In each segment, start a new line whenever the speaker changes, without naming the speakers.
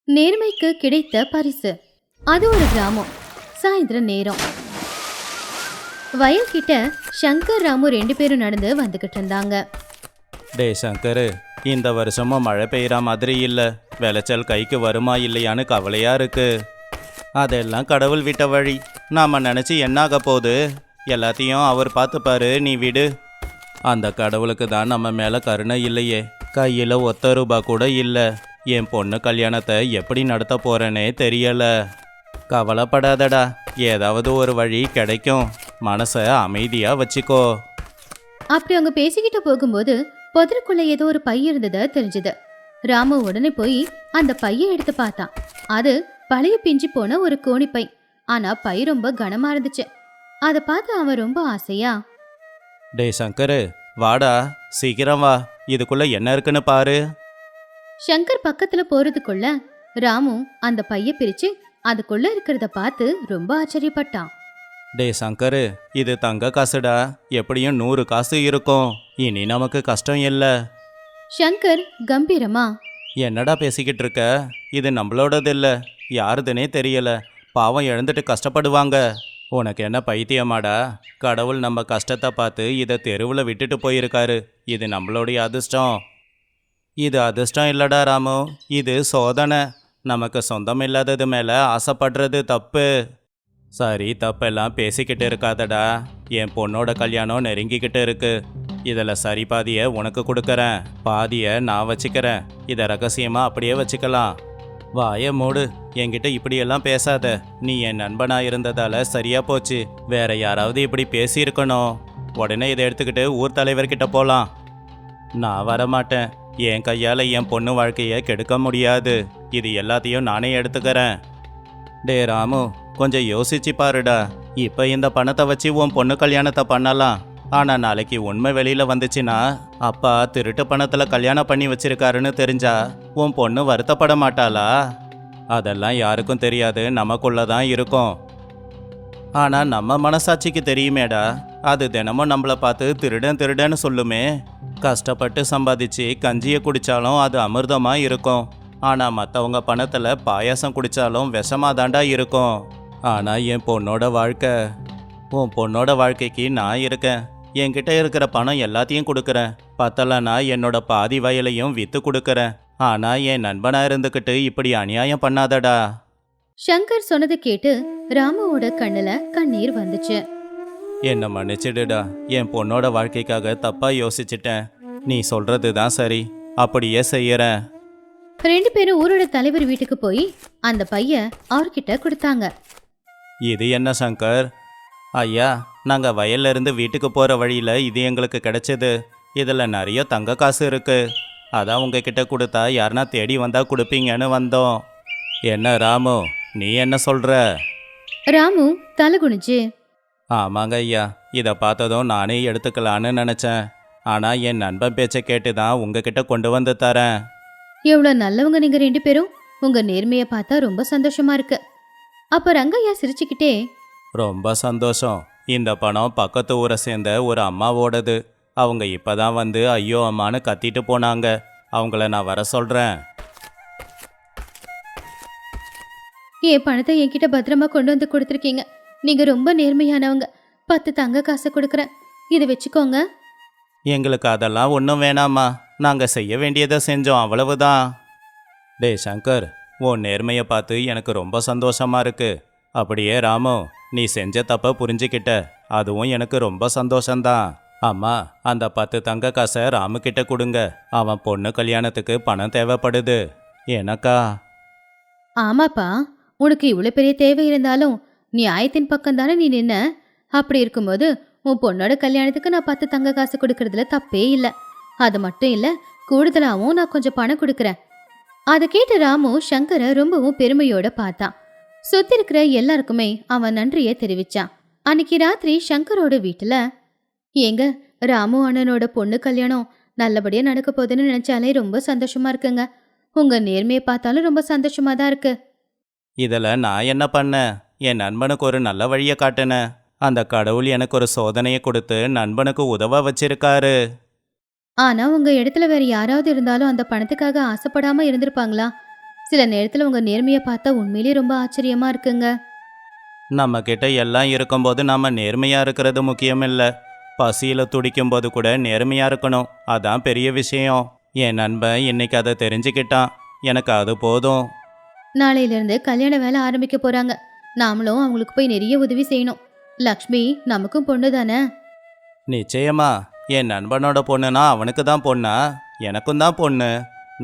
நேர்மைக்கு கிடைத்த பரிசு. அது ஒரு கிராமம். சாயந்தர நேரம். வயல்கிட்ட சங்கர் ராமு 2 பேரும் நடந்து வந்துகிட்டு இருந்தாங்க.
டே சங்கரு, இந்த வருஷமும் மழை பெய்கிற மாதிரி இல்லை. விளைச்சல் கைக்கு வருமா இல்லையான்னு கவலையா இருக்கு. அதெல்லாம் கடவுள் விட்ட வழி. நாம நினச்சி என்னாக போகுது? எல்லாத்தையும் அவர் பார்த்துப்பாரு, நீ விடு. அந்த கடவுளுக்கு தான் நம்ம மேலே கருணை இல்லையே. கையில் ஒத்த ரூபா கூட இல்லை. என் பொண்ணு கல்யாணத்தை எப்படி நடத்த போகிறேனே தெரியல. கவலைப்படாதடா, ஏதாவது ஒரு வழி கிடைக்கும். மனசை அமைதியாக வச்சுக்கோ.
அப்படி அவங்க பேசிக்கிட்டு போகும்போது புதருக்குள்ள ஏதோ ஒரு பை இருந்தது தெரிஞ்சது. ராமு உடனே போய் அந்த பைய எடுத்து பார்த்தான். அது பழைய பிஞ்சு போன ஒரு கோணிப்பை. ஆனா பை ரொம்ப கனமா இருந்துச்சு. அதை பார்த்து அவன் ரொம்ப ஆசையா,
டே சங்கரு, வாடா, சீக்கிரம் வா, இதுக்குள்ள என்ன இருக்குன்னு பாரு.
சங்கர் பக்கத்துல போறதுக்குள்ள ராமு அந்த பைய பிரிச்சு அதுக்குள்ள இருக்கிறத பார்த்து ரொம்ப ஆச்சரியப்பட்டான்.
டே சங்கரு, இது தங்க காசுடா. எப்படியும் 100 காசு இருக்கும். இனி நமக்கு கஷ்டம் இல்லை.
சங்கர் கம்பீரமா,
என்னடா பேசிக்கிட்டு இருக்க? இது நம்மளோடது இல்லை, யாருதுன்னே தெரியல. பாவம் இழந்துட்டு கஷ்டப்படுவாங்க. உனக்கு என்ன பைத்தியமாடா? கடவுள் நம்ம கஷ்டத்தை பார்த்து இதை தெருவில் விட்டுட்டு போயிருக்காரு. இது நம்மளுடைய அதிர்ஷ்டம். இது அதிர்ஷ்டம் இல்லடா ராமு, இது சோதனை. நமக்கு சொந்தம் இல்லாதது மேலே ஆசைப்படுறது தப்பு. சரி, தப்பெல்லாம் பேசிக்கிட்டு இருக்காதடா. என் பொண்ணோட கல்யாணம் நெருங்கிக்கிட்டு இருக்கு. இதில் சரி பாதியை உனக்கு கொடுக்குறேன், பாதியை நான் வச்சுக்கிறேன். இதை ரகசியமாக அப்படியே வச்சுக்கலாம். வாய மூடு, என்கிட்ட இப்படியெல்லாம் பேசாத. நீ என் நண்பனாக இருந்ததால் சரியா போச்சு. வேற யாராவது இப்படி பேசியிருக்கணும். உடனே இதை எடுத்துக்கிட்டு ஊர் தலைவர்கிட்ட போகலாம். நான் வரமாட்டேன். என் கையால் என் பொண்ணு வாழ்க்கையை கெடுக்க முடியாது. இது எல்லாத்தையும் நானே எடுத்துக்கிறேன். டே ராமு, கொஞ்சம் யோசிச்சு பாருடா. இப்போ இந்த பணத்தை வச்சு உன் பொண்ணு கல்யாணத்தை பண்ணலாம். ஆனால் நாளைக்கு உண்மை வெளியில் வந்துச்சுன்னா, அப்பா திருட்டு பணத்தில் கல்யாணம் பண்ணி வச்சிருக்காருன்னு தெரிஞ்சா உன் பொண்ணு வருத்தப்பட மாட்டாளா? அதெல்லாம் யாருக்கும் தெரியாது, நமக்குள்ள தான் இருக்கும். ஆனால் நம்ம மனசாட்சிக்கு தெரியுமேடா. அது தினமும் நம்மளை பார்த்து திருடன் திருடன்னு சொல்லுமே. கஷ்டப்பட்டு சம்பாதிச்சு கஞ்சியை குடித்தாலும் அது அமிர்தமாக இருக்கும். ஆனால் மற்றவங்க பணத்தில் பாயாசம் குடித்தாலும் விஷமாக தாண்டா இருக்கும். ஆனால் என் பொண்ணோட வாழ்க்கை, உன் பொண்ணோட வாழ்க்கைக்கு நான் இருக்கேன். என்கிட்ட இருக்கிற பணம் எல்லாத்தையும் கொடுக்குறேன். பத்தலைன்னா என்னோட பாதி வயலையும் விற்று கொடுக்குறேன். ஆனால் என் நண்பனாக இருந்துக்கிட்டு இப்படி அநியாயம் பண்ணாதடா.
சங்கர் சொன்னதை கேட்டு ராமுவோட கண்ணுல கண்ணீர் வந்துச்சு.
என்னை மன்னிச்சிடுடா. என் பொண்ணோட வாழ்க்கைக்காக தப்பாக யோசிச்சிட்டேன். நீ சொல்கிறது தான் சரி, அப்படியே செய்யறேன்.
2 பேரும் ஊரோட தலைவர் வீட்டுக்கு போய் அந்த பைய அவர்கிட்ட கொடுத்தாங்க.
இது என்ன சங்கர்? ஐயா, நாங்கள் வயல்ல இருந்து வீட்டுக்கு போகிற வழியில் இது எங்களுக்கு கிடைச்சது. இதில் நிறைய தங்க காசு இருக்குது. அதான் உங்ககிட்ட கொடுத்தா யாருன்னா தேடி வந்தால் கொடுப்பீங்கன்னு வந்தோம். என்ன ராமு, நீ என்ன சொல்கிற?
ராமு தலை குனிஞ்சு,
ஆமாங்க ஐயா, இதை பார்த்ததும் நானே எடுத்துக்கலான்னு நினச்சேன். ஆனால் என் நண்பன் பேச்சை கேட்டு தான் உங்ககிட்ட கொண்டு வந்து தரேன்.
எவ்வளவு நல்லவங்க நீங்க 2 பேரும். உங்க நேர்மையை பார்த்தா ரொம்ப சந்தோஷமா இருக்கு. அப்ப ரங்கையா சிரிச்சுக்கிட்டே,
ரொம்ப சந்தோஷம். இந்த பணம் பக்கத்து ஊரை சேர்ந்த ஒரு அம்மாவோடது. அவங்க இப்போதான் வந்து ஐயோ அம்மான்னு கத்திட்டு போனாங்க. அவங்கள நான் வர சொல்கிறேன்.
என் பணத்தை என்கிட்ட பத்திரமா கொண்டு வந்து கொடுத்துருக்கீங்க. நீங்க ரொம்ப நேர்மையானவங்க. 10 தங்க காசை கொடுக்குறேன், இதை வச்சுக்கோங்க.
எங்களுக்கு அதெல்லாம் ஒன்றும் வேணாமா. நாங்கள் செய்ய வேண்டியதை செஞ்சோம், அவ்வளவுதான். டே சங்கர், உன் நேர்மையை பார்த்து எனக்கு ரொம்ப சந்தோஷமா இருக்கு. அப்படியே ராமு, நீ செஞ்ச தப்ப புரிஞ்சுக்கிட்ட, அதுவும் எனக்கு ரொம்ப சந்தோஷந்தான். அம்மா, அந்த 10 தங்க காசை ராமுக்கிட்ட கொடுங்க. அவன் பொண்ணு கல்யாணத்துக்கு பணம் தேவைப்படுது. எனக்கா?
ஆமாப்பா, உனக்கு இவ்வளவு பெரிய தேவை இருந்தாலும் நியாயத்தின் பக்கம் தானே நீ நின்ன. அப்படி இருக்கும்போது உன் பொண்ணோட கல்யாணத்துக்கு நான் 10 தங்க காசு கொடுக்கறதுல தப்பே இல்லை. அது மட்டும் இல்லை, கூடுதலாகவும் நான் கொஞ்சம் பணம் கொடுக்குறேன். அதை கேட்டு ராமு சங்கரை ரொம்பவும் பெருமையோட பார்த்தான். சுத்தி இருக்கிற எல்லாருக்குமே அவன் நன்றியை தெரிவிச்சான். அன்னைக்கு ராத்திரி சங்கரோட வீட்டுல, ஏங்க, ராமு அண்ணனோட பொண்ணு கல்யாணம் நல்லபடியா நடக்க போகுதுன்னு நினைச்சாலே ரொம்ப சந்தோஷமா இருக்குங்க. உங்க நேர்மையை பார்த்தாலும் ரொம்ப சந்தோஷமா தான் இருக்கு.
இதில் நான் என்ன பண்ணேன்? என் நண்பனுக்கு ஒரு நல்ல வழியை காட்டினேன். அந்த கடவுள் எனக்கு ஒரு சோதனையை கொடுத்து நண்பனுக்கு உதவ வச்சிருக்காரு.
ஆனா உங்க இடத்துல வேற யாராவது இருந்தாலும் அந்த பணத்துக்காக ஆசைப்படாம இருந்திருப்பாங்களா? சில நேரத்துல உங்க நேர்மையை பார்த்தா உண்மையிலேயே ரொம்ப ஆச்சரியமா இருக்குங்க.
நம்ம கிட்ட எல்லாம் இருக்கும்போது நம்ம நேர்மையாக இருக்கிறது முக்கியம் இல்லை. பசியில் துடிக்கும்போது கூட நேர்மையாக இருக்கணும். அதான் பெரிய விஷயம். என் நண்பன் இன்னைக்கு அதை தெரிஞ்சுக்கிட்டான். எனக்கு அது போதும்.
நாளையில இருந்து கல்யாண வேலை ஆரம்பிக்க போறாங்க. நாமளும் அவங்களுக்கு போய் நிறைய உதவி செய்யணும். லக்ஷ்மி நமக்கும் பொண்ணு தானே.
நிச்சயமா. என் நண்பனோட பொண்ணுனா அவனுக்கு தான் பொண்ணா? எனக்கும் தான் பொண்ணு.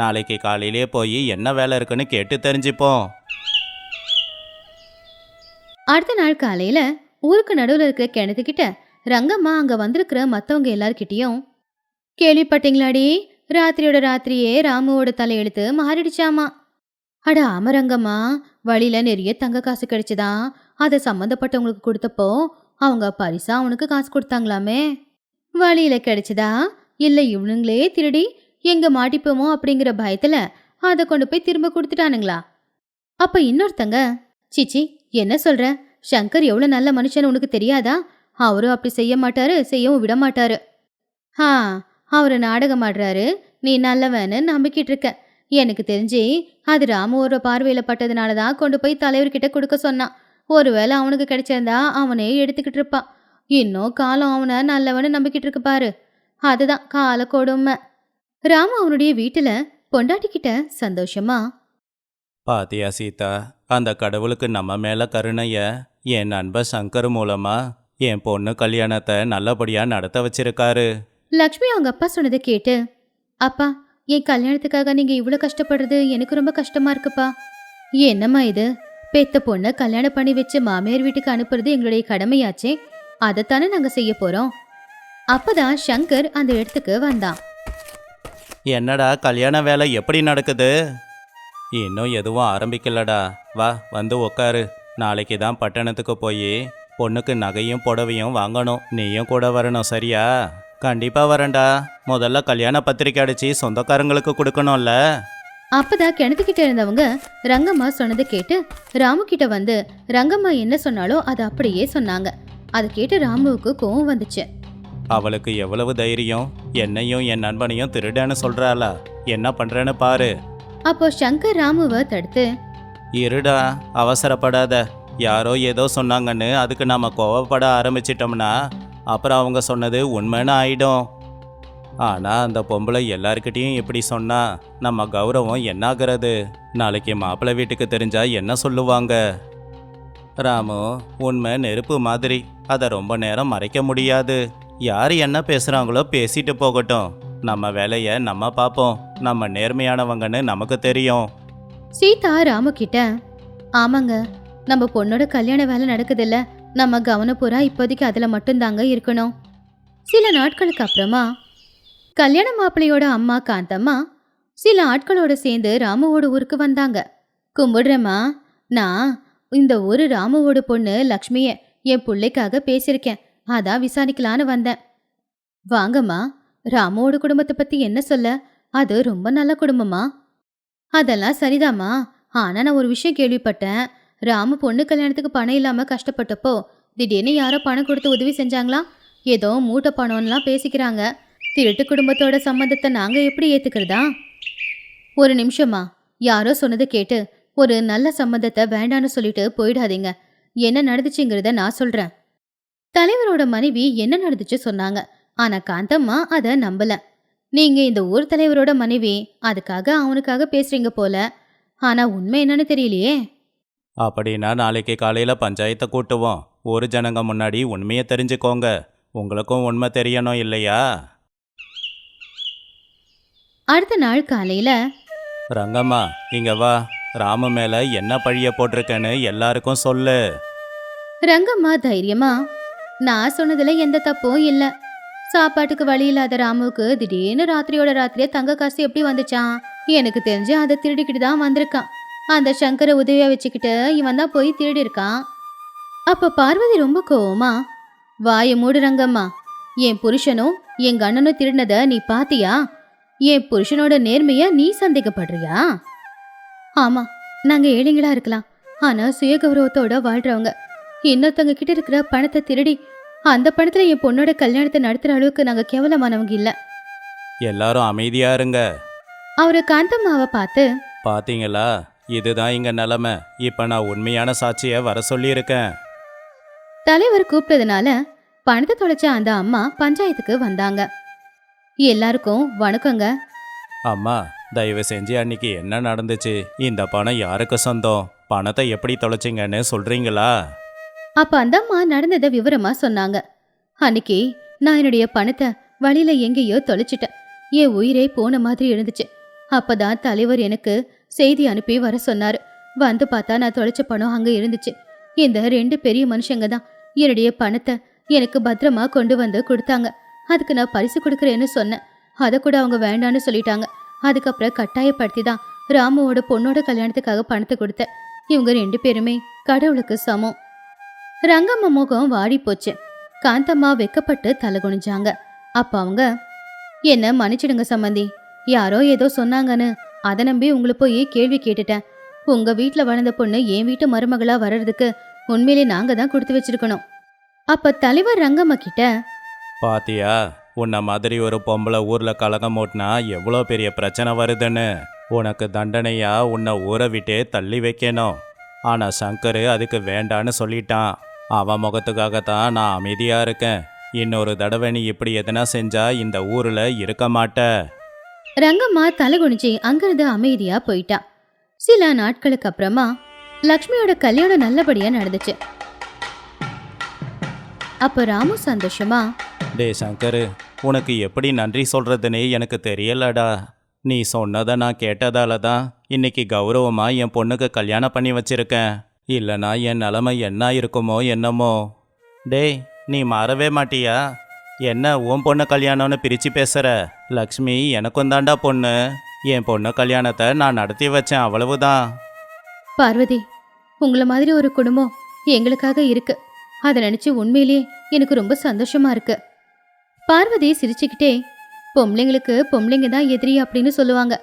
நாளைக்கு காலையிலே போய் என்ன வேலை இருக்குன்னு கேட்டு தெரிஞ்சுப்போம்.
அடுத்த நாள் காலையில ஊருக்கு நடுவுல இருக்கிற கிணத்துக்கிட்ட ரங்கம்மா அங்க வந்திருக்கிற மத்தவங்க எல்லார்கிட்டயும், கேள்விப்பட்டீங்களாடி, ராத்திரியோட ராத்திரியே ராமுவோட தலையெழுத்து மாறிடுச்சாமா. அட ஆமா ரங்கம்மா, வழியில நிறைய தங்க காசு கிடைச்சுதான். அதை சம்மந்தப்பட்டவங்களுக்கு கொடுத்தப்போ அவங்க பரிசா அவனுக்கு காசு கொடுத்தாங்களாமே. வழியில கிடைச்சதா இல்ல இவனுங்களே திருடி எங்க மாட்டிப்போமோ அப்படிங்கிற பயத்துல அதை கொண்டு போய் திரும்ப கொடுத்துட்டானுங்களா? அப்ப இன்னொருத்தங்க, சிச்சி என்ன சொல்ற, சங்கர் எவ்வளவு நல்ல மனுஷன் உனக்கு தெரியாதா? அவரும் அப்படி செய்ய மாட்டாரு, செய்யவும் விட மாட்டாரு. ஆ, அவரு நாடகம் ஆடுறாரு, நீ நல்லவன்னு நம்பிக்கிட்டு இருக்க. எனக்கு தெரிஞ்சு அது ராமுவோட பார்வையில பட்டதுனாலதான் கொண்டு போய் தலைவர்கிட்ட கொடுக்க சொன்னான். ஒருவேளை அவனுக்கு கிடைச்சிருந்தா அவனே எடுத்துக்கிட்டு இருப்பான். இன்னும் காலம் அவனை நல்லவன்னு நம்பிக்கிட்டு இருக்கு பாரு. அதுதான் கால கொடுமை. ராமு அவனுடைய வீட்டுல பொண்டாட்டிக்கிட்ட சந்தோஷமா,
பாத்தியா சீதா, அந்த கடவுளுக்கு நம்ம மேலே கருணைய என் நண்பர் சங்கர் மூலமா என் பொண்ணு கல்யாணத்தை நல்லபடியாக நடத்த வச்சிருக்காரு.
லக்ஷ்மி அவங்க அப்பா சொன்னதை கேட்டு, அப்பா என் கல்யாணத்துக்காக நீங்க இவ்வளவு கஷ்டப்படுறது எனக்கு ரொம்ப கஷ்டமா இருக்குப்பா. என்னம்மா இது, பெத்த பொண்ணை கல்யாணம் பண்ணி வச்சு மாமியார் வீட்டுக்கு அனுப்புறது எங்களுடைய கடமையாச்சே, அதைத்தானே நாங்க செய்ய போறோம். அப்பதான் சங்கர் அந்த இடத்துக்கு வந்தான்.
என்னடா கல்யாண வேலை எப்படி நடக்குது? இன்னும் எதுவும் ஆரம்பிக்கலடா. வா வந்து உக்காரு. நாளைக்கு தான் பட்டணத்துக்கு போய் பொண்ணுக்கு நகையும் புடவையும் வாங்கணும். நீயும் கூட வரணும், சரியா? கண்டிப்பாக வரேன்டா. முதல்ல கல்யாண பத்திரிக்கை அடித்து சொந்தக்காரங்களுக்கு கொடுக்கணும்ல.
அப்பதான் கிணத்துக்கிட்ட இருந்தவங்க ரங்கம்மா சொன்னதை கேட்டு ராமு கிட்ட வந்து ரங்கம்மா என்ன சொன்னாலோ அதை அப்படியே சொன்னாங்க. அதை கேட்டு ராமுவுக்கு கோவம் வந்துச்சு.
அவளுக்கு எவ்வளவு தைரியம்! என்னையும் என் நண்பனையும் திருடன்னு சொல்கிறாளா? என்ன பண்ணுறேன்னு பாரு.
அப்போ சங்கர் ராமுவை தடுத்து,
இருடா, அவசரப்படாத. யாரோ ஏதோ சொன்னாங்கன்னு அதுக்கு நாம கோவப்பட ஆரம்பிச்சிட்டோம்னா அப்புறம் அவங்க சொன்னது உண்மைன்னு ஆயிடும். ஆனால் அந்த பொம்பளை எல்லார்கிட்டையும் இப்படி சொன்னா நம்ம கௌரவம் என்னாகிறது? நாளைக்கு மாப்பிள்ளை வீட்டுக்கு தெரிஞ்சா என்ன சொல்லுவாங்க? ராமு, உண்மை நெருப்பு மாதிரி, அதை ரொம்ப நேரம் மறைக்க முடியாது. யார் என்ன பேசுகிறாங்களோ பேசிட்டு போகட்டும். நம்ம வேலையை நம்ம பார்ப்போம். நம்ம நேர்மையானவங்கன்னு நமக்கு தெரியும்.
சீதா ராமு கிட்ட, ஆமாங்க, நம்ம பொண்ணோட கல்யாண வேலை நடக்குதுல்ல, நம்ம கவனப்பூரா இப்போதைக்கு அதுல மட்டும்தாங்க இருக்கணும். சில நாட்களுக்கு அப்புறமா கல்யாண மாப்பிள்ளையோட அம்மா காந்தம்மா சில ஆட்களோட சேர்ந்து ராமுவோட ஊருக்கு வந்தாங்க. கும்பிடுறேம்மா, நான் இந்த ஊரு ராமுவோட பொண்ணு லக்ஷ்மிய என் பிள்ளைக்காக பேசியிருக்கேன், அதான் விசாரிக்கலான்னு வந்தேன். வாங்கம்மா, ராமுவோட குடும்பத்தை பத்தி என்ன சொல்ல, அது ரொம்ப நல்ல குடும்பமா. அதெல்லாம் சரிதாம்மா, ஆனா நான் ஒரு விஷயம் கேள்விப்பட்டேன். ராமு பொண்ணு கல்யாணத்துக்கு பணம் இல்லாம கஷ்டப்பட்டப்போ திடீர்னு யாரோ பணம் கொடுத்து உதவி செஞ்சாங்களா? ஏதோ மூட்டை பணம்லாம் பேசிக்கிறாங்க. திருட்டு குடும்பத்தோட சம்மந்தத்தை நாங்க எப்படி ஏத்துக்கிறதா? ஒரு நிமிஷமா, யாரோ சொன்னதை கேட்டு ஒரு நல்ல சம்மந்தத்தை வேண்டான்னு சொல்லிட்டு போயிடாதீங்க. என்ன நடந்துச்சுங்கிறத நான் சொல்றேன். தலைவரோட மனைவி என்ன நடந்துச்சு சொன்னாங்க. ஆனா காந்தம்மா அதை நம்பல. நீங்க இந்த ஊர் தலைவரோட மனைவி, அதுக்காக அவனுக்காக பேசுறீங்க போல. ஆனா உண்மை என்னன்னு தெரியலையே.
அப்படின்னா நாளைக்கு காலையில் பஞ்சாயத்தை கூட்டுவோம். ஒரு ஜனங்க முன்னாடி உண்மையை தெரிஞ்சுக்கோங்க. உங்களுக்கும் உண்மை தெரியணும் இல்லையா?
அடுத்த நாள் காலையில,
ரங்கம்மா இங்க வா. ராமு மேல என்ன பழிய போட்டிருக்கேன்னு எல்லாருக்கும் சொல்லு.
ரங்கம்மா தைரியமா, நான் சொன்னதுல எந்த தப்பும் இல்ல. சாப்பாட்டுக்கு வழி இல்லாத ராமுவுக்கு திடீர்னு ராத்திரியோட ராத்திரியே தங்க காசு எப்படி வந்துச்சான்? எனக்கு தெரிஞ்சு அதை திருடிக்கிட்டு தான் வந்திருக்கான். அந்த சங்கரை உதவியா வச்சுக்கிட்டு இவன் தான் போய் திருடி இருக்கான். அப்ப பார்வதி ரொம்ப கோவமா, வாய மூடு ரங்கம்மா, என் புருஷனும் எங்க அண்ணனும் திருடினத நீ பாத்தியா? என் புருஷனோட நேர்மைய நீ சந்தேகப்படுறியா? ஆமா, நாங்க ஏழைங்களா இருக்கலாம், ஆனா சுய கௌரவத்தோட வாழ்றவங்க. இன்னொருத்தவங்க கிட்ட இருக்கிற பணத்தை திருடி அந்த பணத்துல என் பொண்ணோட கல்யாணத்தை நடத்துற அளவுக்கு நாங்க கேவலமானவங்க இல்ல.
எல்லாரும் அமைதியா இருங்க.
அவரு காந்தம்மாவை பார்த்து,
பாத்தீங்களா, இதுதான் இங்க நிலைமை. இப்ப நான் உண்மையான சாட்சியை வர சொல்லியிருக்கேன்.
தலைவர் கூப்பிட்டதுனால பணத்தை தொலைச்ச அந்த அம்மா பஞ்சாயத்துக்கு வந்தாங்க. எல்லாருக்கும் வணக்கங்க.
அம்மா, தயவு செஞ்சு அன்னைக்கு என்ன நடந்துச்சு, இந்த பணம் யாருக்கு சொந்தம், பணத்தை எப்படி தொலைச்சிங்கன்னு சொல்றீங்களா?
அப்ப அந்த அம்மா நடந்ததை விவரமா சொன்னாங்க. அன்னைக்கு நான் என்னுடைய பணத்தை வழியில எங்கேயோ தொலைச்சிட்டேன். என் உயிரே போன மாதிரி இருந்துச்சு. அப்பதான் தலைவர் எனக்கு செய்தி அனுப்பி வர சொன்னாரு. வந்து பார்த்தா நான் தொலைச்ச பணம் அங்க இருந்துச்சு. இந்த 2 பெரிய மனுஷங்க தான் என்னுடைய பணத்தை எனக்கு பத்திரமா கொண்டு வந்து கொடுத்தாங்க. அதுக்கு நான் பரிசு கொடுக்குறேன்னு சொன்னேன். அதை கூட அவங்க வேண்டான்னு சொல்லிட்டாங்க. அதுக்கப்புறம் கட்டாயப்படுத்தி தான் ராமுவோட பொண்ணோட கல்யாணத்துக்காக பணத்தை கொடுத்தேன். இவங்க 2 பேருமே கடவுளுக்கு சமம். ரங்கம்மா முகம் வாடி போச்சு. காந்தம்மா வெக்கப்பட்டு தலை குனிஞ்சாங்க. அப்ப அவங்க, என்ன மன்னிச்சிடுங்க சம்மந்தி, யாரோ ஏதோ சொன்னாங்கன்னு அதை நம்பி உங்களை போய் கேள்வி கேட்டுட்டேன். உங்க வீட்டுல வளர்ந்த பொண்ணு என் வீட்டு மருமகளா வர்றதுக்கு உண்மையிலே நாங்க தான் கொடுத்து வச்சிருக்கணும். அப்ப தலைவர் ரங்கம்மா கிட்ட,
பாத்தியா, உன்ன மாதிரி ஒரு பொம்பளை ஊர்ல கலகம் ஓட்டினா எவ்வளோ பெரிய பிரச்சனை வருதுன்னு. உனக்கு தண்டனையா உன்னை ஊரை விட்டே தள்ளி வைக்கணும். ஆனா சங்கர் அதுக்கு வேண்டான்னு சொல்லிட்டான். அவன் முகத்துக்காகத்தான் நான் அமைதியா இருக்கேன். இன்னொரு தடவை நீ இப்படி எதனா செஞ்சா இந்த ஊர்ல இருக்க மாட்ட.
ரங்கம்மா தலை குனிஞ்சி அங்கிருந்து அமைதியா போயிட்டா. சில நாட்களுக்கு அப்புறமா லக்ஷ்மியோட கல்யாணம் நல்லபடியா நடந்துச்சு. அப்ப ராமு சந்தோஷமா,
டே சங்கர், உனக்கு எப்படி நன்றி சொல்றதுன்னு எனக்கு தெரியலடா. நீ சொன்னதை நான் கேட்டதால தான் இன்னைக்கு கௌரவமா என் பொண்ணுக்கு கல்யாணம் பண்ணி வச்சிருக்கேன். இல்லைனா என் நிலைமை என்ன இருக்குமோ என்னமோ. டேய், நீ மாறவே மாட்டியா? என்ன உன் பொண்ணு கல்யாணம்னு பிரித்து பேசுகிற? லக்ஷ்மி எனக்கும் தாண்டா பொண்ணு. என் பொண்ணு கல்யாணத்தை நான் நடத்தி வச்சேன், அவ்வளவுதான்.
பார்வதி, உங்களை மாதிரி ஒரு குடும்பம் எங்களுக்காக இருக்கு. அதை நினைச்சு உண்மையிலேயே எனக்கு ரொம்ப சந்தோஷமா இருக்கு. பார்வதி சிரிச்சுக்கிட்டே, பொம்பளைங்களுக்கு பொம்பளைங்க தான் எதிரி அப்படின்னு சொல்லுவாங்க.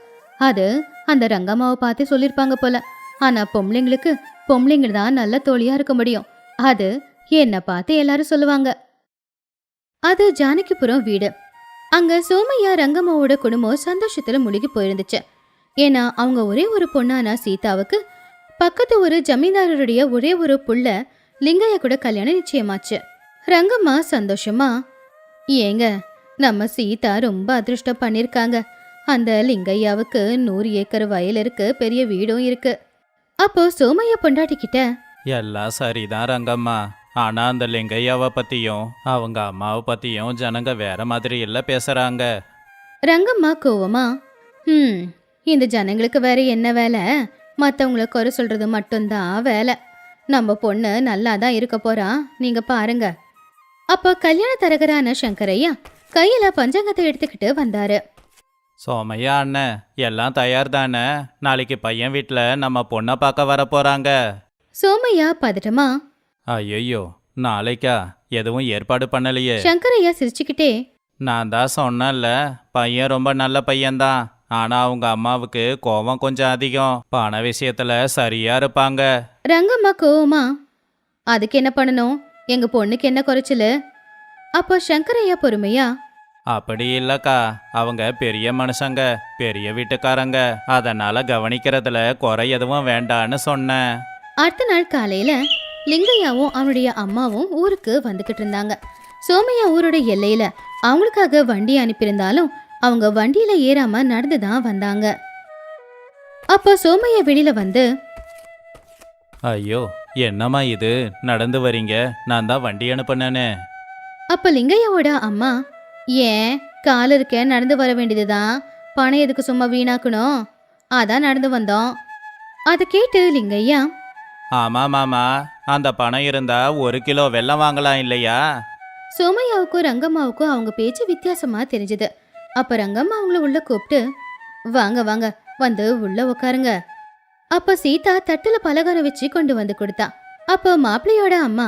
அது அந்த ரங்கம்மாவை பார்த்து சொல்லியிருப்பாங்க போல. ஆனா பொம்பளைங்களுக்கு பொம்பளைங்க தான் நல்ல தோழியா இருக்க முடியும். அது என்ன பார்த்து எல்லாரும் சொல்லுவாங்க. அது ஜானகிபுரம் வீடு. அங்க சோமையா ரங்கம்மாவோட குடும்பம் சந்தோஷத்துல முழுகி போயிருந்துச்சு. ஏன்னா அவங்க ஒரே ஒரு பொண்ணானா சீதாவுக்கு பக்கத்து ஒரு ஜமீன்தாரருடைய ஒரே ஒரு புள்ள லிங்கையா கூட கல்யாணம் நிச்சயமாச்சு. ரங்கம்மா சந்தோஷமா, ஏங்க, நம்ம சீதா ரொம்ப அதிர்ஷ்டம் பண்ணிருக்காங்க. அந்த லிங்கையாவுக்கு 100 ஏக்கர் வயல் இருக்கு, பெரிய வீடும் இருக்கு. அப்போ சோமையா பொண்டாட்டிக்கிட்ட,
எல்லாம் சரிதான் ரங்கம்மா. ஆனா அந்த லிங்கையாவை பத்தியும் அவங்க அம்மாவை பத்தியும் ஜனங்க வேற மாதிரி எல்லாம் பேசுறாங்க.
ரங்கம்மா கோவமா, இந்த ஜனங்களுக்கு வேற என்ன வேலை? மற்றவங்கள குறை சொல்றது மட்டும்தான் வேலை. நம்ம பொண்ணு நல்லா தான் இருக்க போறா, நீங்க பாருங்க. அப்போ கல்யாண தரகரான சங்கரையா கையில பஞ்சாங்கத்தை எடுத்துக்கிட்டு வந்தாரு.
சோமையா அண்ணன், எல்லாம் தயார் தானே? நாளைக்கு பையன் வீட்டில் நம்ம பொண்ணை பார்க்க வர போறாங்க.
சோமையா பதட்டமா,
ஐயோ, நாளைக்கா? எதுவும் ஏற்பாடு பண்ணலையே.
சங்கரையா சிரிச்சுக்கிட்டே,
நான் தான் சொன்னேன்ல, பையன் ரொம்ப நல்ல பையன்தான். ஆனா அவங்க அம்மாவுக்கு கோபம் கொஞ்சம் அதிகம். பண விஷயத்துல சரியா இருப்பாங்க.
ரங்கம்மா கோவமா, அதுக்கு என்ன பண்ணணும்? எங்க பொண்ணுக்கு என்ன குறைச்சலு? அப்போ சங்கரையா பொறுமையா,
அப்படி இல்லக்கா, அவங்க பெரிய மனுஷங்க, பெரிய வீட்டுக்காரங்க. அதனால கவனிக்கிறதுல குறை எதுவும் வேண்டான்னு சொன்னேன்.
அடுத்த நாள் காலையில லிங்கையாவும் அவனுடைய அம்மாவும் ஊருக்கு வந்துகிட்டு இருந்தாங்க. சோமையா ஊரோட எல்லையில அவங்களுக்காக வண்டி அனுப்பியிருந்தாலும் அவங்க வண்டியில ஏறாம நடந்துதான் வந்தாங்க. அப்போ சோமையா வெளியில வந்து,
ஐயோ, என்னம்மா இது, நடந்து வரீங்க? நான் தான் வண்டி அனுப்புனேனே.
அப்ப லிங்கையாவோட அம்மா, ஏன் கால் இருக்க நடந்து வர வேண்டியதுதான், பணம் எதுக்கு சும்மா வீணாக்கணும்? அதான் நடந்து வந்தோம். அதை கேட்டு லிங்கையா,
ஆமா மாமா, அந்த பணம் இருந்தா 1 கிலோ வெல்லம் வாங்கலாம் இல்லையா?
சோமையாவுக்கும் ரங்கம்மாவுக்கும் அவங்க பேச்சு வித்தியாசமா தெரிஞ்சது. அப்ப ரங்கம்மா அவங்கள உள்ள கூப்பிட்டு, வாங்க வாங்க, வந்து உள்ள உட்காருங்க. அப்ப சீதா தட்டுல பலகாரம் வச்சு கொண்டு வந்து கொடுத்தா. அப்போ மாப்பிள்ளையோட அம்மா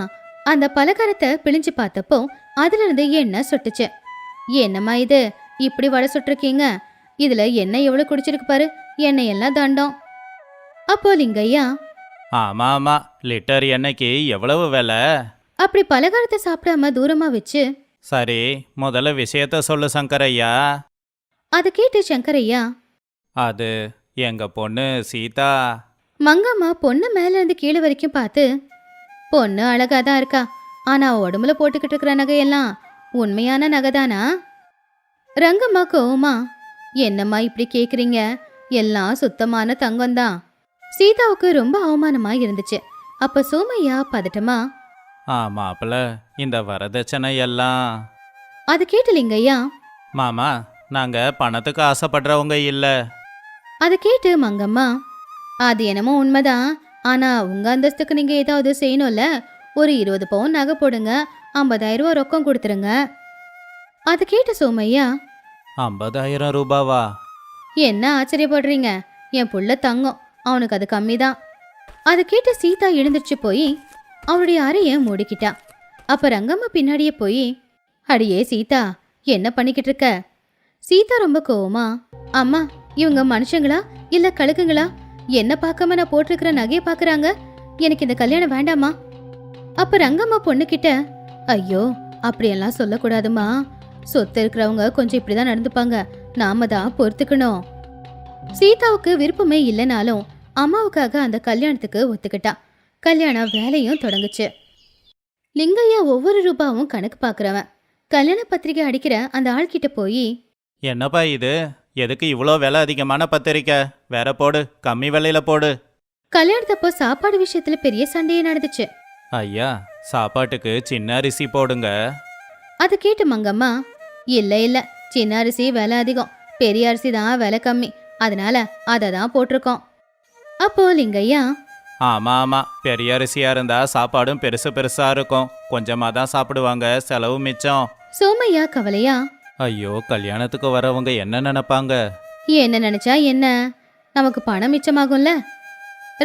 அந்த பலகாரத்தை பிழிஞ்சு பார்த்தப்போ அதுல இருந்து எண்ணெய் சொட்டுச்சு. என்னம்மா இது, இப்படி வடை சுட்டிருக்கீங்க? இதுல எண்ணெய் எவ்வளவு குடிச்சிருக்கு பாரு, எண்ணெய் எல்லாம் தண்டம். அப்போ லிங்கையா,
ஆமா ஆமா, லிட்டர் எண்ணெய்க்கு எவ்வளவு விலை?
அப்படி பலகாரத்தை சாப்பிடாம தூரமா வச்சு,
சரி, முதல்ல விஷயத்த சொல்லு சங்கரையா.
அதை கேட்டு சங்கரையா,
அது எங்க பொண்ணு சீதா.
மங்கம்மா பொண்ணு மேல இருந்து கீழே வரைக்கும் பார்த்து, பொண்ணு அழகா தான் இருக்கா, ஆனா அவ உடம்புல போட்டுக்கிட்டு இருக்கிற நகையெல்லாம் உண்மையான நகைதானா? ரங்கம்மா கோவமா, என்னம்மா இப்படி கேக்குறீங்க, எல்லாம் சுத்தமான தங்கம்தான். சீதாவுக்கு ரொம்ப அவமானமா இருந்துச்சு. அப்ப சோமையா பதட்டமா,
மாப்பிள்ள, இந்த வரதட்சணை எல்லாம்.
அது கேட்டு லிங்கையா,
மாமா, நாங்க பணத்துக்கு ஆசைப்படுறவங்க இல்ல.
அதை கேட்டு மங்கம்மா, அது என்னமோ உண்மைதான், ஆனா உங்க அந்தஸ்துக்கு நீங்க ஏதாவது செய்யணும்ல. ஒரு 20 பவுன் நகை போடுங்க, 50,000 ரூபாய் ரொக்கம் கொடுத்துருங்க. அதை கேட்டு சோமையா,
50,000 ரூபாவா?
என்ன ஆச்சரியப்படுறீங்க, என் புள்ள தங்கம், அவனுக்கு அது கம்மி தான். அதை கேட்டு சீதா எழுந்திருச்சு போய் அவளுடைய அறைய மூடிக்கிட்டா. அப்ப ரங்கம்மா பின்னாடியே போய், அடியே சீதா, என்ன பண்ணிக்கிட்டு இருக்க? சீதா ரொம்ப கோவமா, அம்மா, இவங்க மனுஷங்களா இல்ல கழுகுங்களா? என்ன பார்க்காம நான் போட்டிருக்கிற நகையை பாக்குறாங்க, எனக்கு இந்த கல்யாணம் வேண்டாமா? அப்ப ரங்கம்மா பொண்ணுகிட்ட, ஐயோ அப்படியெல்லாம் சொல்லக்கூடாதுமா, சொத்து இருக்கிறவங்க கொஞ்சம் இப்படிதான் நடந்துப்பாங்க, நாம தான் பொறுத்துக்கணும். சீதாவுக்கு விருப்பமே இல்லைனாலும் அம்மாவுக்காக அந்த கல்யாணத்துக்கு ஒத்துக்கிட்டா. கல்யாண வேலையும் தொடங்குச்சு. லிங்கையா ஒவ்வொரு ரூபாவும் கணக்கு பாக்குறவன். கல்யாண பத்திரிகை அடிக்கிற அந்த ஆள்கிட்ட போய்,
என்னப்பா இது? எதுக்கு இவ்வளோ விலை அதிகமான பத்திரிக்கை? வேற போடு, கம்மி விலையில போடு.
கல்யாணத்தப்போ சாப்பாடு விஷயத்துல பெரிய சண்டையே நடந்துச்சு.
ஐயா, சாப்பாட்டுக்கு சின்ன அரிசி போடுங்க.
அதை கேட்டு மங்கம்மா, இல்ல இல்ல, சின்ன அரிசி விலை அதிகம், பெரிய அரிசி தான் விலை கம்மி, அதனால அதை தான் போட்டிருக்கோம். அப்போ லிங்கையா,
ஆமா ஆமா, பெரிய அரிசியா இருந்தா சாப்பாடும் பெருசு பெருசா இருக்கும், கொஞ்சமா தான் சாப்பிடுவாங்க, செலவு மிச்சம்.
சோமையா கவலையா,
ஐயோ, கல்யாணத்துக்கு வரவங்க என்ன நினைப்பாங்க?
என்ன நினைச்சா என்ன, நமக்கு பணம் மிச்சமாகும்ல.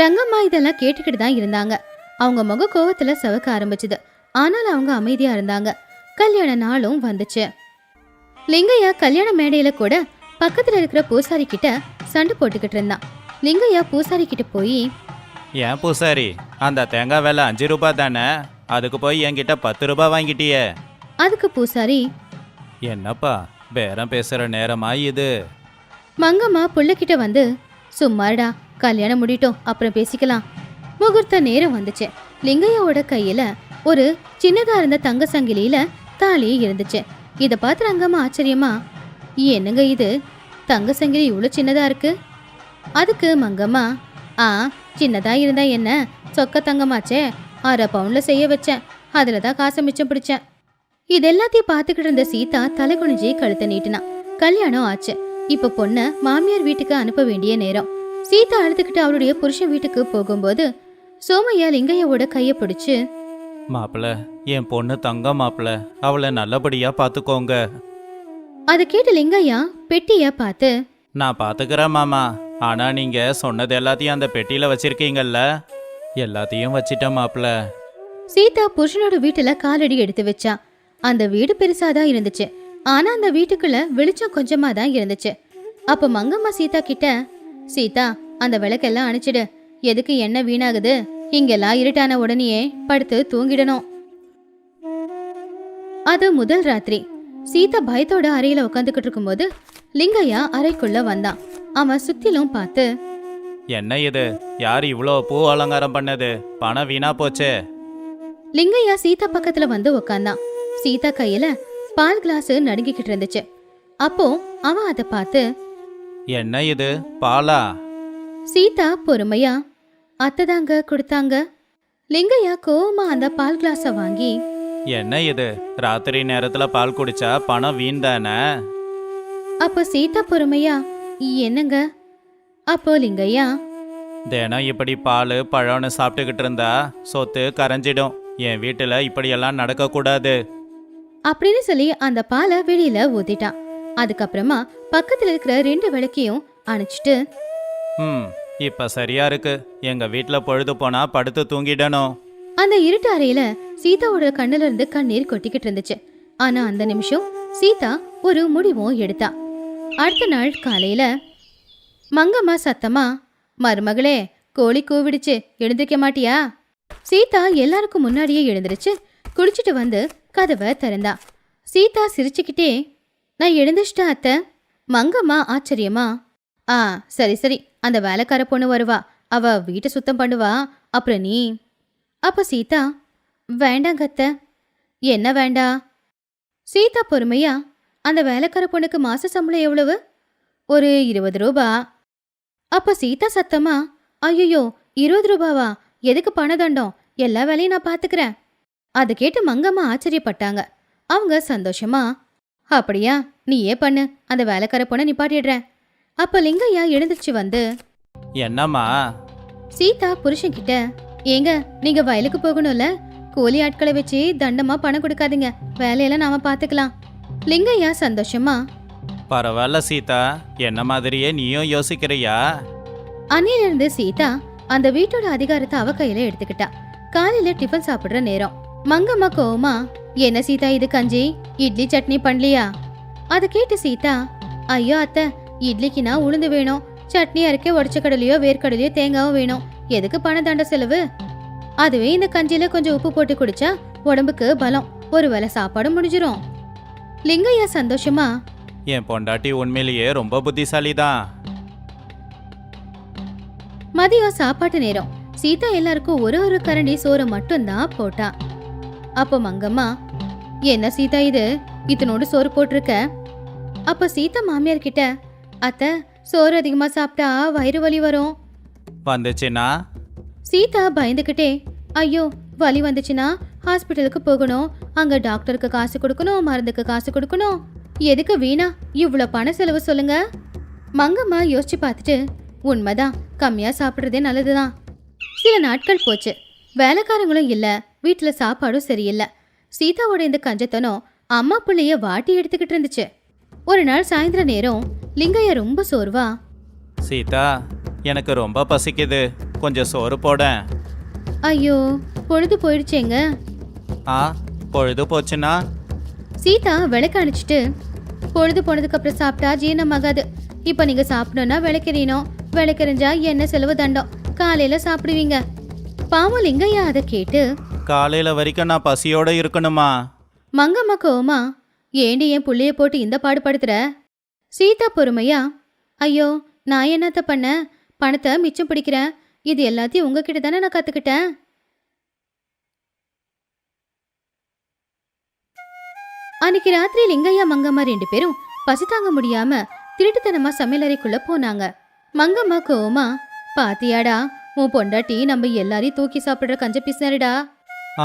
ரங்கம்மா இதெல்லாம் கேட்டுக்கிட்டு தான் இருந்தாங்க. அவங்க முக கோவத்துல செவக்க ஆரம்பிச்சுது. ஆனால் அவங்க அமைதியா இருந்தாங்க. கல்யாண நாளும் வந்துச்சு. லிங்கையா கல்யாண மேடையில கூட பக்கத்துல இருக்கிற பூசாரி கிட்ட சண்டை போட்டுக்கிட்டு இருந்தான். லிங்கையா பூசாரி கிட்ட போய்,
ஏன் பூசாரி, அந்த தேங்காய் விலை 5 ரூபாய் தானே, அதுக்கு போய் என்கிட்ட 10 ரூபாய் வாங்கிட்டியே.
அதுக்கு பூசாரி,
என்னப்பா பேரம் பேசுற நேரமா இது?
மங்கம்மா புள்ளக்கிட்ட வந்து, சும்மாடா, கல்யாணம் முடிட்டோம், அப்புறம் பேசிக்கலாம். முகூர்த்த நேரம் வந்துச்சு. லிங்கையாவோட கையில ஒரு சின்னதா இருந்த தங்க சங்கிலியில தாலி இருந்துச்சு. இத பார்த்து ரங்கம்மா ஆச்சரியமா, என்னங்க இது, தங்க சங்கிலி இவ்வளவு சின்னதா இருக்கு? அதுக்கு மங்கம்மா, சின்னதா இருந்தா என்ன, சொக்க தங்கமாச்சே, 1/2 பவுன்ல செய்ய வச்சேன், அதுலதான் காசை மிச்சம் பிடிச்சேன். இது எல்லாத்தையும் பார்த்துக்கிட்டு இருந்த சீதா தலை குனிஞ்சி கழுத்தை நீட்டினா. கல்யாணம் ஆச்சு. இப்ப பொண்ண மாமியார் வீட்டுக்கு அனுப்ப வேண்டிய நேரம். சீதா அழுதுகிட்டு அவளுடைய புருஷன் வீட்டுக்கு போகும்போது சோமையா லிங்கையாவோட கைய பிடிச்சு,
மாப்பிள்ள, என் பொண்ணு தங்க மாப்பிள்ள, அவளை நல்லபடியா பாத்துக்கோங்க.
அதை கேட்டு லிங்கையா பெட்டிய பார்த்து,
நான் பாத்துக்கிறேன் மாமா, ஆனா நீங்க சொன்னது எல்லாத்தையும் அந்த பெட்டியில வச்சிருக்கீங்கல்ல? எல்லாத்தையும் வச்சிட்டேன் மாப்பிள்ள.
சீதா புருஷனோட வீட்டுல காலடி எடுத்து வச்சா. அந்த வீடு பெருசாதான் இருந்துச்சு. ஆனா அந்த வீட்டுக்குள்ள வெளிச்சம் கொஞ்சமா தான் இருந்துச்சு. அப்ப மங்கம்மா சீதா கிட்ட, சீதா, அந்த விளக்கெல்லாம் அணைச்சிடு, எதுக்கு என்ன வீணாகுது, இங்கெல்லாம் இருட்டான உடனேயே படுத்து தூங்கிடணும். அது முதல் ராத்திரி. சீதா பயத்தோட அறையில உட்காந்துக்கிட்டு இருக்கும்போது லிங்கையா அறைக்குள்ள வந்தான். அவன் சுத்திலும் பார்த்து,
என்ன இது, யார் இவ்வளோ பூ அலங்காரம் பண்ணது, பணம் வீணா போச்சே.
லிங்கையா சீதா பக்கத்துல வந்து உக்காந்தான். சீதா கையில பால் கிளாஸ் நடுங்கிக்கிட்டு இருந்துச்சு. அப்போ அவன் அதை பார்த்து,
என்ன இது, பாலா?
சீதா பொறுமையா, அத்தைதாங்க கொடுத்தாங்க. லிங்கையா கோவமா அந்த பால் கிளாஸ வாங்கி,
என்ன இது, ராத்திரி நேரத்துல பால் குடிச்சா பணம் வீண் தானே?
அப்போ சீதா பொறுமையா, என்னங்க? அப்போ லிங்கையா,
தினம் இப்படி பால் பழம்னு சாப்பிட்டுக்கிட்டு இருந்தா சொத்து கரைஞ்சிடும், என் வீட்டுல இப்படியெல்லாம் நடக்கக்கூடாது
அப்படின்னு சொல்லி அந்த பாலை வெளியில ஊத்திட்டான். அதுக்கப்புறமா பக்கத்துல இருக்கிற 2 விளக்கையும் அணைச்சிட்டு,
இப்ப சரியா இருக்கு, எங்க வீட்டுல பொழுது போனா படுத்து தூங்கிடணும்.
அந்த இருட்டு அறையில சீதாவோட கண்ணுல இருந்து கண்ணீர் கொட்டிக்கிட்டு இருந்துச்சு. ஆனா அந்த நிமிஷம் சீதா ஒரு முடிவும் எடுத்தா. அடுத்த நாள் காலையில மங்கம்மா சத்தமா, மருமகளே, கோழி கூவிடுச்சு, எழுந்திருக்க மாட்டியா? சீதா எல்லாருக்கும் முன்னாடியே எழுந்திருச்சு குளிச்சுட்டு வந்து கதவை திறந்தா. சீதா சிரிச்சுக்கிட்டே, நான் எழுந்திரிச்சிட்டேன் அத்தை. மங்கம்மா ஆச்சரியமா, சரி சரி, அந்த வேலைக்கார பொண்ணு வருவா, அவ வீட்டை சுத்தம் பண்ணுவா, அப்புறம் நீ. அப்ப சீதா, வேண்டாங்க அத்தை. என்ன வேண்டா? சீதா பொறுமையா, அந்த வேலைக்கார பொண்ணுக்கு மாச சம்பளம் எவ்வளவு? ஒரு 20 ரூபா. அப்ப சீதா சத்தமா, ஐயோ 20 ரூபாவா? எதுக்கு பணதண்டம்? எல்லா வேலையும் நான் பாத்துக்கிறேன். அதை கேட்டு மங்கம்மா ஆச்சரியப்பட்டாங்க. அவங்க சந்தோஷமா, அப்படியா, நீயே பண்ணு, அந்த வேலைக்கார பொண்ணை நிப்பாட்டிடுறேன். அப்ப லிங்கையா எழுந்திருச்சு வந்து,
என்னம்மா?
சீதா புருஷன்கிட்ட, ஏங்க நீங்க வயலுக்கு போகணும்ல, கூலி ஆட்களை வச்சு தண்டமா பணம் கொடுக்காதீங்க, வேலையெல்லாம் நாம பாத்துக்கலாம். லிங்கையா சந்தோஷமா,
பரவாயில்ல சீதா, என்ன மாதிரியே நீயும் யோசிக்கிறியா?
அன்னையிலிருந்து சீதா அந்த வீட்டோட அதிகாரத்தை அவ கையில எடுத்துக்கிட்டா. காலையில டிஃபன் சாப்பிடுற நேரம் மங்கம்மா கோவமா, என்ன சீதா இது கஞ்சி, இட்லி சட்னி பண்ணலையா? அதை கேட்டு சீதா, ஐயோ அத்தை, இட்லிக்குனா உளுந்து வேணும், சட்னி அரைக்க உடச்ச கடலையோ வேர்க்கடலையோ தேங்காவும் வேணும், எதுக்கு பண தண்ட செலவு? அதுவே இந்த கஞ்சியில கொஞ்சம் உப்பு போட்டு குடிச்சா உடம்புக்கு பலம், ஒருவேளை சாப்பாடும் முடிஞ்சிரும். லிங்கையா சந்தோஷமா,
என் பொண்டாட்டி உண்மையிலேயே ரொம்ப புத்திசாலிதான்.
மதியம் சாப்பாட்டு நேரம் சீதா எல்லாருக்கும் ஒரு ஒரு கரண்டி சோறு மட்டும்தான் போட்டா. அப்போ மங்கம்மா, என்ன சீதா இது, இத்தனோடு சோறு போட்டிருக்க? அப்ப சீதா மாமியார் கிட்ட, அத்தை சோறு அதிகமா சாப்பிட்டா வயிறு வலி வரும்.
வந்துச்சுன்னா?
சீதா பயந்துகிட்டே, ஐயோ வலி வந்துச்சுன்னா ஹாஸ்பிட்டலுக்கு போகணும், அங்க டாக்டருக்கு காசு கொடுக்கணும், மருந்துக்கு காசு கொடுக்கணும், எதுக்கு வீணா இவ்வளோ பண செலவு சொல்லுங்க? மங்கம்மா யோசிச்சு பார்த்துட்டு, உண்மைதான், கம்மியா சாப்பிட்றதே நல்லதுதான். சில நாட்கள் போச்சு. வேலைக்காரங்களும் இல்ல, வீட்டுல சாப்பாடும் சரியில்லை. சீதாவோட இந்த கஞ்சத்தனம் அம்மா பிள்ளைய வாட்டி எடுத்துக்கிட்டு இருந்துச்சு. ஒரு நாள் சாயந்தர நேரம் லிங்கையா ரொம்ப சோர்வா,
சீதா, எனக்கு ரொம்ப பசிக்குது, கொஞ்சம் சோறு போட.
ஐயோ பொழுது போயிடுச்சேங்க.
ஆ, பொழுது போச்சுன்னா?
சீதா விளக்க அணைச்சிட்டு, பொழுது போனதுக்கு அப்புறம் சாப்பிட்டா ஜீரணமாகாது, இப்ப நீங்க சாப்பிடணும்னா விளக்கெறியணும், விளக்கெறிஞ்சா என்ன செலவு தண்டம், காலையில சாப்பிடுவீங்க. பாவம் லிங்கையா அதை கேட்டு,
காலையில வரைக்கும் நான் பசியோட இருக்கணுமா?
மங்கம்மா கோவமா, ஏண்டி என் புள்ளைய போட்டு இந்த பாடுபடுத்துற? சீதா பொறுமையா, ஐயோ நான் என்னத்த பண்ண, பணத்தை மிச்சம் பிடிக்கிறேன், இது எல்லாத்தையும் உங்ககிட்ட தானே நான் கத்துக்கிட்டேன். அன்னைக்கு ராத்திரி லிங்கையா மங்கம்மா 2 பேரும் பசி தாங்க முடியாம திருட்டுத்தனமா சமையலறைக்குள்ள போனாங்க. மங்கம்மா கோவமா, பாத்தியாடா உன் பொண்டாட்டி நம்ம எல்லாரையும் தூக்கி சாப்பிடுற கஞ்ச பிசினரிடா.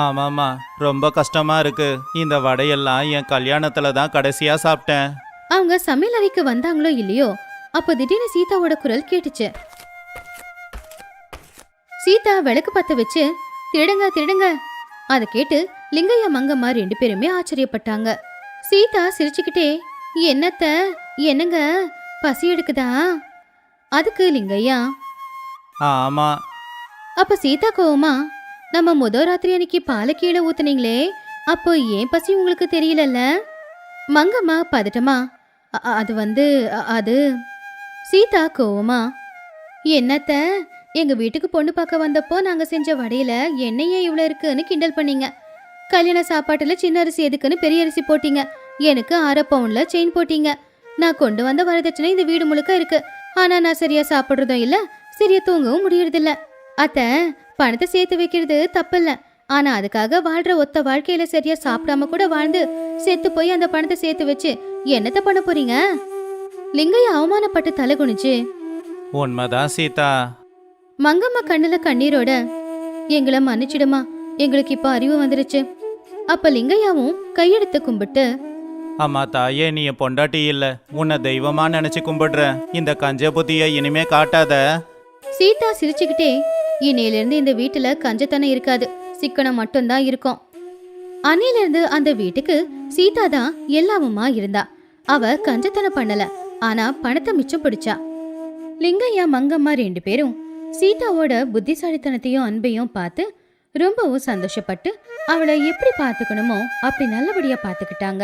ஆமாம்மா, ரொம்ப கஷ்டமா இருக்கு. இந்த வடையெல்லாம் என் கல்யாணத்துல தான் கடைசியா சாப்பிட்டேன்.
அவங்க சமையல் அறைக்கு வந்தாங்களோ இல்லையோ, அப்ப திடீர்னு சீதாவோட குரல் கேட்டுச்சு. சீதா விளக்கு பத்த வச்சு, திருடுங்க திருடுங்க. அதை கேட்டு லிங்கையா மங்கம்மா 2 பேருமே ஆச்சரியப்பட்டாங்க. சீதா சிரிச்சுக்கிட்டே, என்னத்த, என்னங்க பசி எடுக்குதா? அதுக்கு லிங்கையா,
ஆமா.
அப்ப சீதா கோவமா, நம்ம முதல் ராத்திரி அன்னைக்கு பாலை கீழே ஊத்துனீங்களே, அப்போ ஏன் பசி உங்களுக்கு தெரியலல்ல? மங்கம்மா பதட்டமா, அது வந்து அது. சீதா கோவமா, என்னத்த, எங்க வீட்டுக்கு பொண்ணு பார்க்க வந்தப்போ நாங்க செஞ்ச வடையில எண்ணெயே இவ்வளோ இருக்குன்னு கிண்டல் பண்ணீங்க, கல்யாண சாப்பாட்டுல சின்ன அரிசி எதுக்குன்னு பெரிய அரிசி போட்டீங்க, எனக்கு 1/2 பவுன்ல செயின் போட்டீங்க, நான் கொண்டு வந்த வரதட்சணை இந்த வீடு முழுக்க இருக்கு, ஆனா நான் சரியா சாப்பிடுறதும் இல்ல, சரியா தூங்கவும் முடியறதில்ல. அத்தை, பணத்தை சேர்த்து வைக்கிறது தப்பில்ல, ஆனா அதுக்காக வாழ்ற ஒத்த வாழ்க்கையில சரியா சாப்பிடாம கூட வாழ்ந்து செத்து போய் அந்த பணத்தை சேர்த்து வச்சு என்னத்த பண்ண போறீங்க? லிங்கையா அவமானப்பட்டு தலை குனிச்சு,
உண்மைதான் சீதா.
மங்கம்மா கண்ணுல கண்ணீரோட, எங்களை மன்னிச்சிடுமா, எங்களுக்கு இப்ப அறிவு வந்துருச்சு. அப்ப லிங்கையாவும் கையெடுத்து கும்பிட்டு,
அம்மா தாயே, நீ என் பொண்டாட்டி இல்ல, உன்னை தெய்வமா நினைச்சு கும்பிடுறேன், இந்த கஞ்ச புத்திய இனிமே காட்டாத.
சீதா சிரிச்சுக்கிட்டே, இன்னையிலிருந்து இந்த வீட்டுல கஞ்சத்தனம் இருக்காது, சிக்கனம் மட்டும்தான் இருக்கும். அன்னையிலிருந்து அந்த வீட்டுக்கு சீதா தான் எல்லாமுமா இருந்தா. அவ கஞ்சத்தனம் பண்ணல, ஆனா பணத்தை மிச்சம் பிடிச்சா. லிங்கையா மங்கம்மா 2 பேரும் சீதாவோட புத்திசாலித்தனத்தையும் அன்பையும் பார்த்து ரொம்பவும் சந்தோஷப்பட்டு அவளை எப்படி பார்த்துக்கணுமோ அப்படி நல்லபடியா பார்த்துக்கிட்டாங்க.